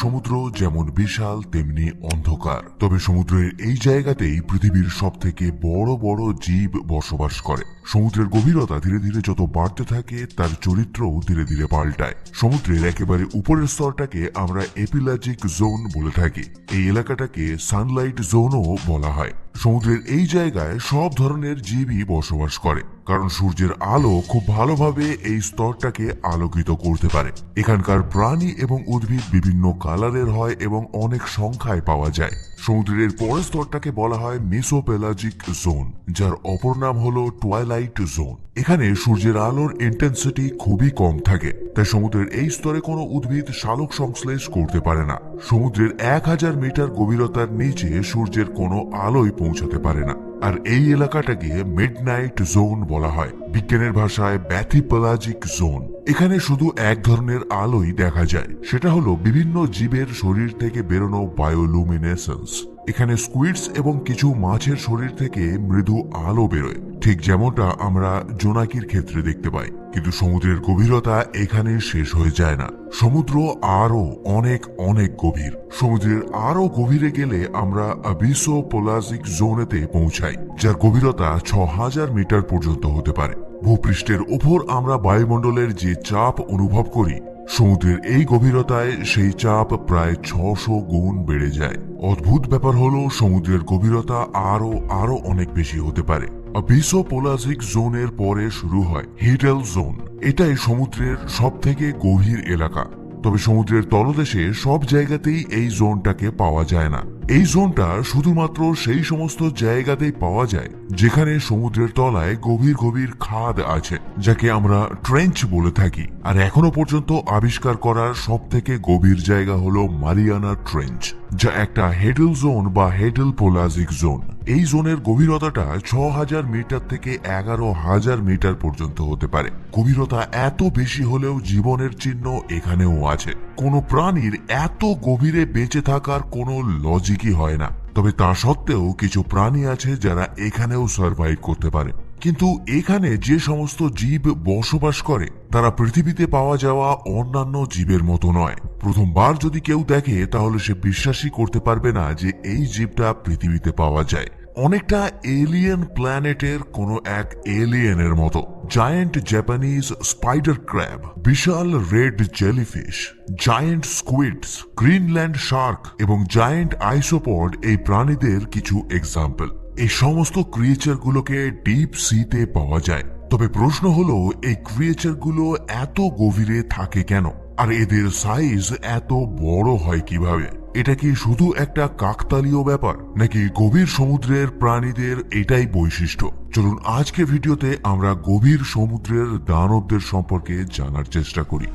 সমুদ্র যেমন বিশাল তেমনি অন্ধকার, তবে সমুদ্রের এই জায়গাতেই পৃথিবীর সবথেকে বড় বড় জীব বসবাস করে। সমুদ্রের গভীরতা ধীরে ধীরে যত বাড়তে থাকে তার চরিত্রও ধীরে ধীরে পাল্টায়। সমুদ্রের একেবারে উপরের স্তরটাকে আমরা এপিলাজিক জোন বলে থাকি। এই এলাকাটাকে সানলাইট জোনও বলা হয়। সমুদ্রের এই জায়গায় সব ধরনের জীবই বসবাস করে, কারণ সূর্যের আলো খুব ভালোভাবে এই স্তরটাকে আলোকিত করতে পারে। এখানকার প্রাণী এবং উদ্ভিদ বিভিন্ন কালারের হয় এবং অনেক সংখ্যায় পাওয়া যায়। সমুদ্রের পরের স্তরটাকে বলা হয় মেসোপেলাজিক জোন, যার অপর নাম হলো টুয়াইলাইট জোন। এখানে সূর্যের আলোর ইন্টেন্সিটি খুবই কম থাকে, তাই সমুদ্রের এই স্তরে কোনো উদ্ভিদ সালোক সংশ্লেষ করতে পারে না। সমুদ্রের 1000 মিটার গভীরতার নিচে সূর্যের কোনো আলোই পৌঁছাতে পারে না, আর এই এলাকাটাকে মিডনাইট জোন বলা হয়, বিজ্ঞানের ভাষায় ব্যাথিপেলাজিক জোন। এখানে শুধু এক ধরনের আলোই দেখা যায়, সেটা হলো বিভিন্ন জীবের শরীর থেকে বেরোনো বায়োলুমিনেসেন্স। এখানে স্কুইডস এবং কিছু মাছের শরীর থেকে মৃদু আলো বেরোয়, ঠিক যেমনটা আমরা জোনাকির ক্ষেত্রে দেখতে পাই। কিন্তু সমুদ্রের গভীরতা এখানে শেষ হয়ে যায় না। সমুদ্র আরো অনেক অনেক গভীর। সমুদ্রের আরো গভীরে গেলে আমরা অ্যাবিসোপোলাজিক জোনেতে পৌঁছাই, যার গভীরতা 6000 মিটার পর্যন্ত হতে পারে। ভূপৃষ্ঠের উপর আমরা বায়ুমণ্ডলের যে চাপ অনুভব করি, সমুদ্রের এই গভীরতায় সেই চাপ প্রায় 600 গুণ বেড়ে যায়। অদ্ভুত ব্যাপার হলো সমুদ্রের গভীরতা আরো অনেক বেশি হতে পারে। অ্যাবিসোপোলাজিক জোনের পরে শুরু হয় হিডেল জোন। এটাই সমুদ্রের সব থেকে গভীর এলাকা, তবে সমুদ্রের তলদেশে সব জায়গাতেই এই জোনটাকে পাওয়া যায় না। এই জোনটা শুধুমাত্র সেই সমস্ত জায়গাতেই পাওয়া যায় যেখানে সমুদ্রের তলায় গভীর গভীর খাদ আছে, যাকে আমরা ট্রেঞ্চ বলে থাকি। আর এখনো পর্যন্ত আবিষ্কার করার সব থেকে গভীর জায়গা হলো মারিয়ানা ট্রেঞ্চ, যা একটা হেডেল জোন বা হেডেল পোলাজিক জোন। এই জোনের গভীরতাটা 6000 মিটার থেকে 11000 মিটার পর্যন্ত হতে পারে। গভীরতা এত বেশি হলেও জীবনের চিহ্ন এখানেও আছে। কোনো প্রাণীর এত গভীরে বেঁচে থাকার কোনো লজিকই হয় না, তবে তা সত্ত্বেও কিছু প্রাণী আছে যারা এখানেও সার্ভাইভ করতে পারে। কিন্তু এখানে যে সমস্ত জীব বসবাস করে তারা পৃথিবীতে পাওয়া যাওয়া অন্যান্য জীবের মতো নয়। প্রথমবার যদি কেউ দেখে তাহলে সে বিশ্বাসই করতে পারবে না যে এই জীবটা পৃথিবীতে পাওয়া যায়। অনেকটা এলিয়েন প্ল্যানেটের কোনো এক এলিয়েনের মতো। জায়ান্ট জাপানিজ স্পাইডার ক্র্যাব, বিশাল red jellyfish, giant squids, Greenland shark এবং জায়ান্ট আইসোপড এই প্রাণীদের কিছু এক্সাম্পল। এই সমস্ত ক্রিয়েচার গুলোকে ডিপ সিতে পাওয়া যায়। তবে প্রশ্ন হলো, এই ক্রিয়েচার গুলো এত গভীরে থাকে কেন, আর এদের সাইজ এত বড় হয় কিভাবে? এটা কি শুধু একটা কাকতালীয় ব্যাপার, নাকি গভীর সমুদ্রের প্রাণীদের এটাই বৈশিষ্ট্য? চলুন আজকে ভিডিওতে আমরা গভীর সমুদ্রের দানবদের সম্পর্কে জানার চেষ্টা করি।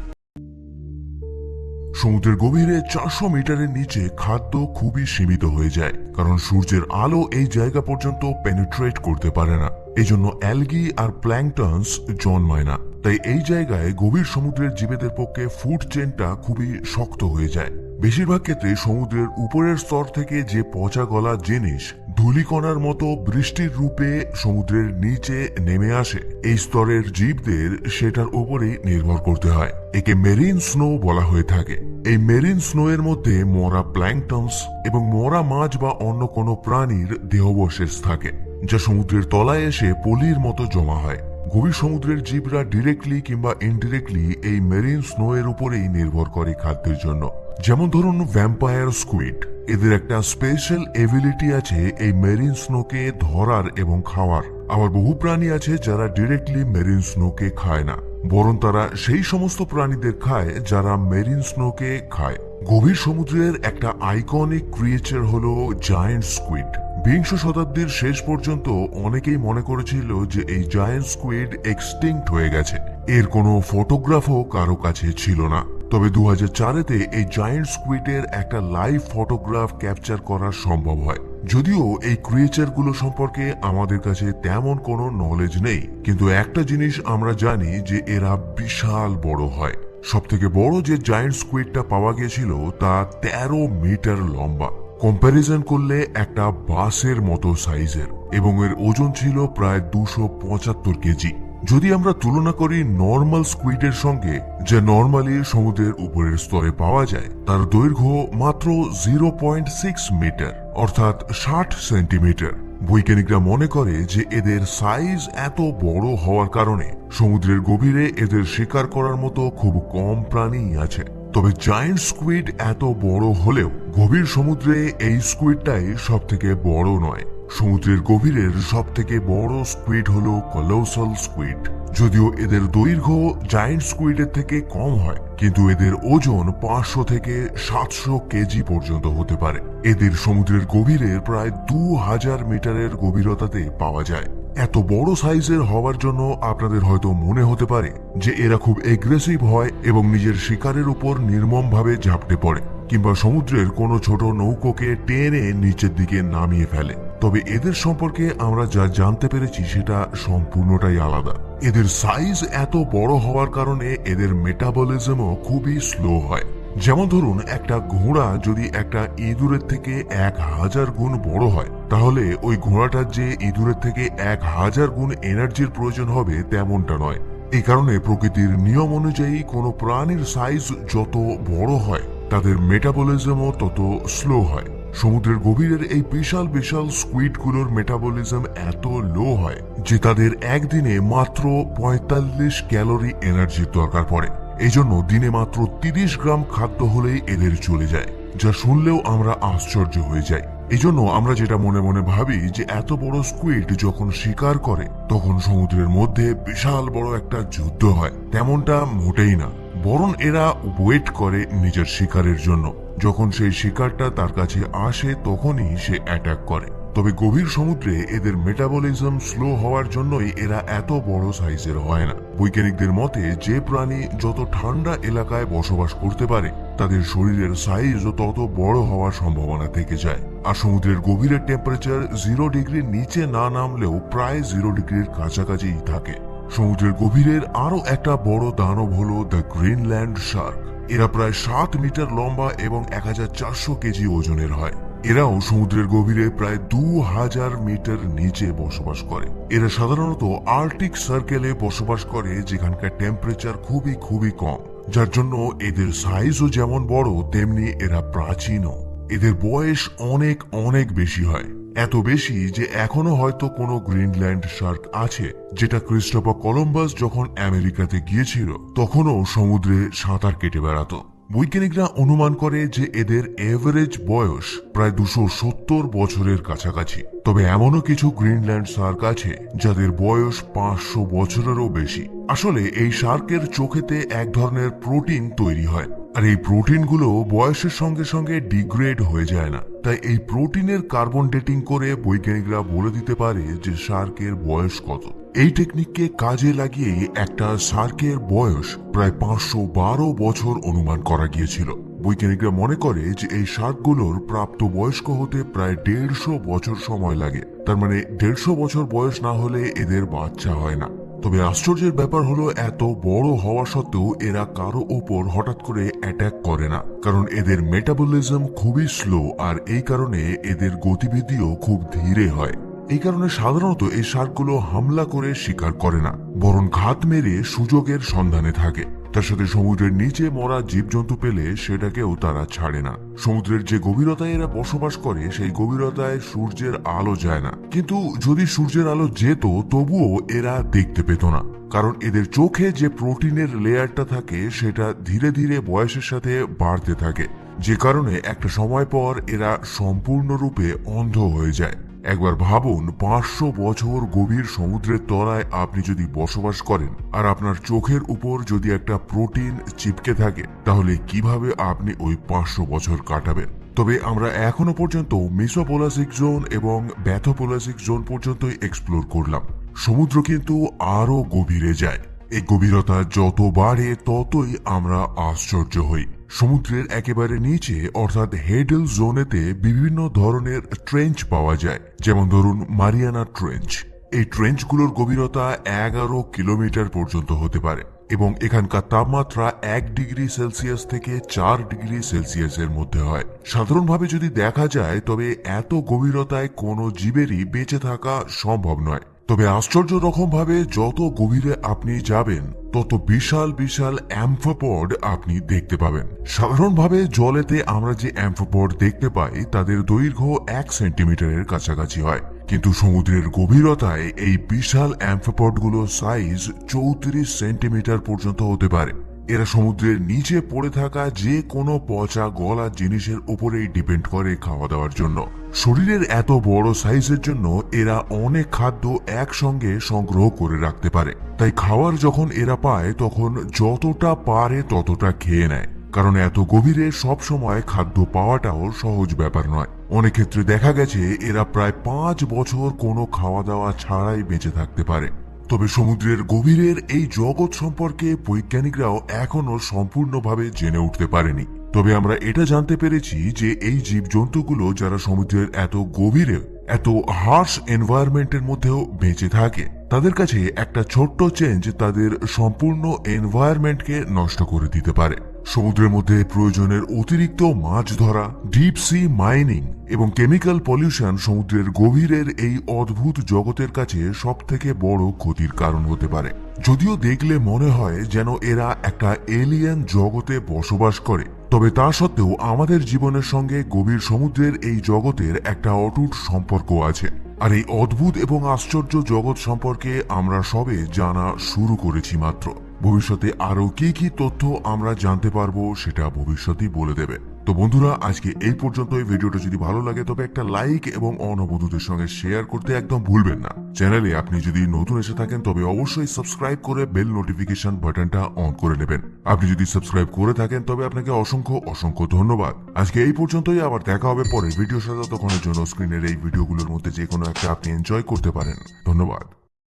সমুদ্রের গভীরে 400 মিটারের নিচে খাদ্য খুবই সীমিত হয়ে যায়, কারণ সূর্যের আলো এই জায়গা পর্যন্ত পেনিট্রেট করতে পারে না। এই জন্য অ্যালগি আর প্ল্যাঙ্কটনস জন্মায় না। তাই এই জায়গায় গভীর সমুদ্রের জীবেদের পক্ষে ফুড চেনটা খুবই শক্ত হয়ে যায়। বেশিরভাগ ক্ষেত্রে সমুদ্রের উপরের স্তর থেকে যে পচা গলা জিনিস ধূলিকণার মতো বৃষ্টির রূপে সমুদ্রের নিচে নেমে আসে, এই স্তরের জীবদের সেটার উপরেই নির্ভর করতে হয়। একে মেরিন স্নো বলা হয়ে থাকে। এই মেরিন স্নো এর মধ্যে মরা প্ল্যাঙ্কটনস এবং মরা মাছ বা অন্য কোনো প্রাণীর দেহাবশেষ থাকে, যা সমুদ্রের তলায় এসে পলির মতো জমা হয়। গভীর সমুদ্রের জীবরা ডিরেক্টলি কিংবা ইনডিরেক্টলি এই মেরিন স্নো এর উপরেই নির্ভর করে খাদ্যের জন্য। যেমন ধরুন ভ্যাম্পায়ার স্কুইড, এদের একটা স্পেশাল এবিলিটি আছে এই মেরিন স্নোকে ধরার এবং খাওয়ার। আবার বহু প্রাণী আছে যারা ডিরেক্টলি মেরিন স্নোকে খায় না, বরং তারা সেই সমস্ত প্রাণীদের খায় যারা মেরিন স্নোকে খায়। গভীর সমুদ্রের একটা আইকনিক ক্রিয়েচার হলো জায়ান্ট স্কুইড। বিংশ শতাব্দীর শেষ পর্যন্ত অনেকেই মনে করেছিল যে এই জায়ান্ট স্কুইড এক্সটিংক্ট হয়ে গেছে। এর কোনো ফটোগ্রাফও কারো কাছে ছিল না। তবে 2004-তে এই জায়ান্ট স্কুইডের একটা লাইভ ফটোগ্রাফ ক্যাপচার করা সম্ভব হয়। যদিও এই ক্রিয়েচারগুলো সম্পর্কে আমাদের কাছে তেমন কোনো নলেজ নেই, কিন্তু একটা জিনিস আমরা জানি যে এরা বিশাল বড় হয়। সবথেকে বড় যে জায়ান্ট স্কুইডটা পাওয়া গিয়েছিল তা 13 মিটার লম্বা। কম্প্যারিজন করলে একটা বাসের মতো সাইজের, এবং এর ওজন ছিল প্রায় 275 কেজি। যদি আমরা তুলনা করি নর্মাল স্কুইডের সঙ্গে, যা নর্মালি সমুদ্রের উপরের স্তরে পাওয়া যায়, তার দৈর্ঘ্য মাত্র 0.6 মিটার, অর্থাৎ 60 সেন্টিমিটার। বৈজ্ঞানিকরা মনে করে যে এদের সাইজ এত বড় হওয়ার কারণে সমুদ্রের গভীরে এদের শিকার করার মতো খুব কম প্রাণী আছে। তবে জায়ান্ট স্কুইড এত বড় হলেও গভীর সমুদ্রে এই স্কুইডটাই সব থেকে বড় নয়। সমুদ্রের গভীরের সব থেকে বড় স্কুইড হলো কলোসাল স্কুইড। যদিও এদের দৈর্ঘ্য জায়ান্ট স্কুইডের থেকে কম হয়, কিন্তু এদের ওজন 500 থেকে 700 কেজি পর্যন্ত হতে পারে। এদের সমুদ্রের গভীরের প্রায় 2000 মিটারের গভীরতাতে পাওয়া যায়। এত বড় সাইজের হওয়ার জন্য আপনাদের হয়তো মনে হতে পারে যে এরা খুব এগ্রেসিভ হয় এবং নিজের শিকারের উপর নির্মমভাবে ঝাঁপটে পড়ে, কিংবা সমুদ্রের কোনো ছোট নৌকোকে টেনে নিচের দিকে নামিয়ে ফেলে। তবে এদের সম্পর্কে আমরা যা জানতে পেরেছি সেটা সম্পূর্ণটাই আলাদা। এদের সাইজ এত বড় হওয়ার কারণে এদের মেটাবলিজমও খুবই স্লো হয়। যেমন ধরুন, একটা ঘোড়া যদি একটা ইঁদুরের থেকে 1000 গুণ বড় হয়, তাহলে ওই ঘোড়াটার যে ইঁদুরের থেকে 1000 গুণ এনার্জির প্রয়োজন হবে তেমনটা নয়। এই কারণে প্রকৃতির নিয়ম অনুযায়ী কোনো প্রাণীর সাইজ যত বড় হয়, তাদের মেটাবলিজমও তত স্লো হয়। সমুদ্রের গভীরের এই বিশাল বিশাল স্কুইডগুলোর মেটাবলিজম এত লো হয় যে তাদের একদিনে মাত্র 45 ক্যালোরি এনার্জির দরকার পড়ে। এই জন্য দিনে মাত্র 30 গ্রাম খাদ্য হলেই এদের চলে যায়, যা শুনলেও আমরা আশ্চর্য হয়ে যাই। এই জন্য আমরা যেটা মনে মনে ভাবি যে এত বড় স্কুইড যখন শিকার করে তখন সমুদ্রের মধ্যে বিশাল বড় একটা যুদ্ধ হয়, তেমনটা মোটেই না। বরং এরা ওয়েট করে নিজের শিকারের জন্য। যখন সেই শিকারটা তার কাছে আসে তখনই সে অ্যাটাক করে। তবে গভীর সমুদ্রে এদের মেটাবলিজম স্লো হওয়ার জন্যই এরা এত বড় সাইজের হয় না। বৈজ্ঞানিকদের মতে যে প্রাণী যত ঠান্ডা এলাকায় বসবাস করতে পারে, তাদের শরীরের সাইজও তত বড় হওয়ার সম্ভাবনা থেকে যায়। আর সমুদ্রের গভীরের টেম্পারেচার 0 ডিগ্রির নিচে না নামলেও প্রায় 0 ডিগ্রির কাছাকাছিই থাকে। সমুদ্রের গভীরের আরো একটা বড় দানব হলো দ্য গ্রিনল্যান্ড শার্ক। এরা প্রায় 7 মিটার লম্বা এবং 1400 কেজি ওজনের হয়। এরাও সমুদ্রের গভীরে প্রায় 2000 মিটার নিচে বসবাস করে। এরা সাধারণত আর্কটিক সার্কেলে বসবাস করে, যেখানকার টেম্পারেচার খুবই খুবই কম, যার জন্য এদের সাইজও যেমন বড় তেমনি এরা প্রাচীনও। এদের বয়স অনেক অনেক বেশি হয়, এত বেশি যে এখনো হয়তো কোনো গ্রিনল্যান্ড শার্ক আছে, যেটা ক্রিস্টোফার কলম্বাস যখন আমেরিকাতে গিয়েছিল তখনও সমুদ্রে সাঁতার কেটে বেড়াতো। বৈজ্ঞানিকরা অনুমান করে যে এদের এভারেজ বয়স প্রায় 270 বছরের কাছাকাছি। তবে এমনও কিছু গ্রিনল্যান্ড শার্ক আছে যাদের বয়স 500 বছরেরও বেশি। আসলে এই শার্কের চোখেতে এক ধরনের প্রোটিন তৈরি হয়, আর এই প্রোটিনগুলো বয়সের সঙ্গে সঙ্গে ডিগ্রেড হয়ে যায় না। তাই এই প্রোটিনের কার্বন ডেটিং করে বৈজ্ঞানিকরা বলে দিতে পারে যে শার্কের বয়স কত। এই টেকনিককে কাজে লাগিয়ে একটা শার্কের বয়স প্রায় 512 বছর অনুমান করা গিয়েছিল। বৈজ্ঞানিকরা মনে করে যে এই শার্কগুলোর প্রাপ্ত বয়স্ক হতে প্রায় 150 বছর সময় লাগে। তার মানে 150 বছর বয়স না হলে এদের বাচ্চা হয় না। তবে আশ্চর্যের ব্যাপার হলো, এত বড় হওয়া সত্ত্বেও এরা কারো ওপর হঠাৎ করে অ্যাটাক করে না, কারণ এদের মেটাবলিজম খুবই স্লো, আর এই কারণে এদের গতিবিধিও খুব ধীরে হয়। এই কারণে সাধারণত এই শার্কগুলো হামলা করে শিকার করে না, বরং ঘাত মেরে সুযোগের সন্ধানে থাকে। তার সাথে সমুদ্রের নিচে মরা জীবজন্তু পেলে সেটাকেও তারা ছাড়ে না। সমুদ্রের যে গভীরতায় এরা বসবাস করে সেই গভীরতায় সূর্যের আলো যায় না, কিন্তু যদি সূর্যের আলো যেত তবুও এরা দেখতে পেত না, কারণ এদের চোখে যে প্রোটিনের লেয়ারটা থাকে সেটা ধীরে ধীরে বয়সের সাথে বাড়তে থাকে, যে কারণে একটা সময় পর এরা সম্পূর্ণরূপে অন্ধ হয়ে যায়। একবার ভাবুন, 500 বছর গভীর সমুদ্রের তলায় আপনি যদি বসবাস করেন আর আপনার চোখের উপর যদি একটা প্রোটিন চিপকে থাকে, তাহলে কিভাবে আপনি ওই 500 বছর কাটাবেন? তবে আমরা এখনো পর্যন্ত মেসোপোলাসিক জোন এবং ব্যাথোপোলাসিক জোন পর্যন্তই এক্সপ্লোর করলাম। সমুদ্র কিন্তু আরো গভীরে যায়। এই গভীরতা যত বাড়ে ততই আমরা আশ্চর্য হই। সমুদ্রের একেবারে নিচে অর্থাৎ হেডেল জোনেতে বিভিন্ন ধরনের ট্রেঞ্চ পাওয়া যায়, যেমন ধরুন মারিয়ানা ট্রেঞ্চ। এই ট্রেঞ্চগুলোর গভীরতা 11 কিলোমিটার পর্যন্ত হতে পারে এবং এখানকার তাপমাত্রা 1 ডিগ্রি সেলসিয়াস থেকে 4 ডিগ্রি সেলসিয়াসের মধ্যে হয়। সাধারণভাবে যদি দেখা যায় তবে এত গভীরতায় কোনো জীবেরই বেঁচে থাকা সম্ভব নয়। তবে আশ্চর্য রকম ভাবে যত গভীরে আপনি যাবেন তত বিশাল বিশাল অ্যাম্ফোপড আপনি দেখতে পাবেন। সাধারণভাবে জলেতে আমরা যে অ্যাম্ফোপড দেখতে পাই তাদের দৈর্ঘ্য 1 সেন্টিমিটারের কাছাকাছি হয়, কিন্তু সমুদ্রের গভীরতায় এই বিশাল অ্যাম্ফোপডগুলো সাইজ 34 সেন্টিমিটার পর্যন্ত হতে পারে। এরা সমুদ্রের নিচে পড়ে থাকা যে কোনো পচা গলা জিনিসের উপরেই ডিপেন্ড করে খাওয়া দাওয়ার জন্য। শরীরের এত বড় সাইজের জন্য এরা অনেক খাদ্য একসঙ্গে সংগ্রহ করে রাখতে পারে, তাই খাওয়ার যখন এরা পায় তখন যতটা পারে ততটা খেয়ে নেয়, কারণ এত গভীরে সব সময় খাদ্য পাওয়াটাও সহজ ব্যাপার নয়। অনেক ক্ষেত্রে দেখা গেছে এরা প্রায় 5 বছর কোনো খাওয়া দাওয়া ছাড়াই বেঁচে থাকতে পারে। তবে সমুদ্রের গভীরের এই জগৎ সম্পর্কে বৈজ্ঞানিকরাও এখনো সম্পূর্ণভাবে জেনে উঠতে পারেনি। তবে আমরা এটা জানতে পেরেছি যে এই জীবজন্তুগুলো যারা সমুদ্রের এত গভীরে এত হার্শ এনভায়রনমেন্টের মধ্যেও বেঁচে থাকে, তাদের কাছে একটা ছোট্ট চেঞ্জ তাদের সম্পূর্ণ এনভায়রনমেন্টকে নষ্ট করে দিতে পারে। সমুদ্রের মধ্যে প্রয়োজনের অতিরিক্ত মাছ ধরা, ডিপ সি মাইনিং এবং কেমিক্যাল পলিউশন সমুদ্রের গভীরের এই অদ্ভুত জগতের কাছে সবথেকে বড় ক্ষতির কারণ হতে পারে। যদিও দেখলে মনে হয় যেন এরা একটা এলিয়েন জগতে বসবাস করে, তবে তা সত্ত্বেও আমাদের জীবনের সঙ্গে গভীর সমুদ্রের এই জগতের একটা অটুট সম্পর্ক আছে। আর এই অদ্ভুত এবং আশ্চর্য জগৎ সম্পর্কে আমরা সবে জানা শুরু করেছি মাত্র। ভবিষ্যতে আরো কি কি তথ্য আমরা জানতে পারবো সেটা ভবিষ্যতই বলে দেবে। তো বন্ধুরা, আজকে এই পর্যন্ত। এই ভিডিওটা যদি ভালো লাগে তবে একটা লাইক এবং অনবধূদের সঙ্গে শেয়ার করতে একদম ভুলবেন না। চ্যানেলে আপনি যদি নতুন এসে থাকেন তবে অবশ্যই সাবস্ক্রাইব করে বেল নোটিফিকেশন বাটনটা অন করে নেবেন। আপনি যদি সাবস্ক্রাইব করে থাকেন তবে আপনাকে অসংখ্য অসংখ্য ধন্যবাদ। আজকে এই পর্যন্তই, আবার দেখা হবে পরের ভিডিওর সাথে। ততক্ষণের জন্য স্ক্রিনের এই ভিডিওগুলোর মধ্যে যে কোনো একটা আপনি এনজয় করতে পারেন। ধন্যবাদ।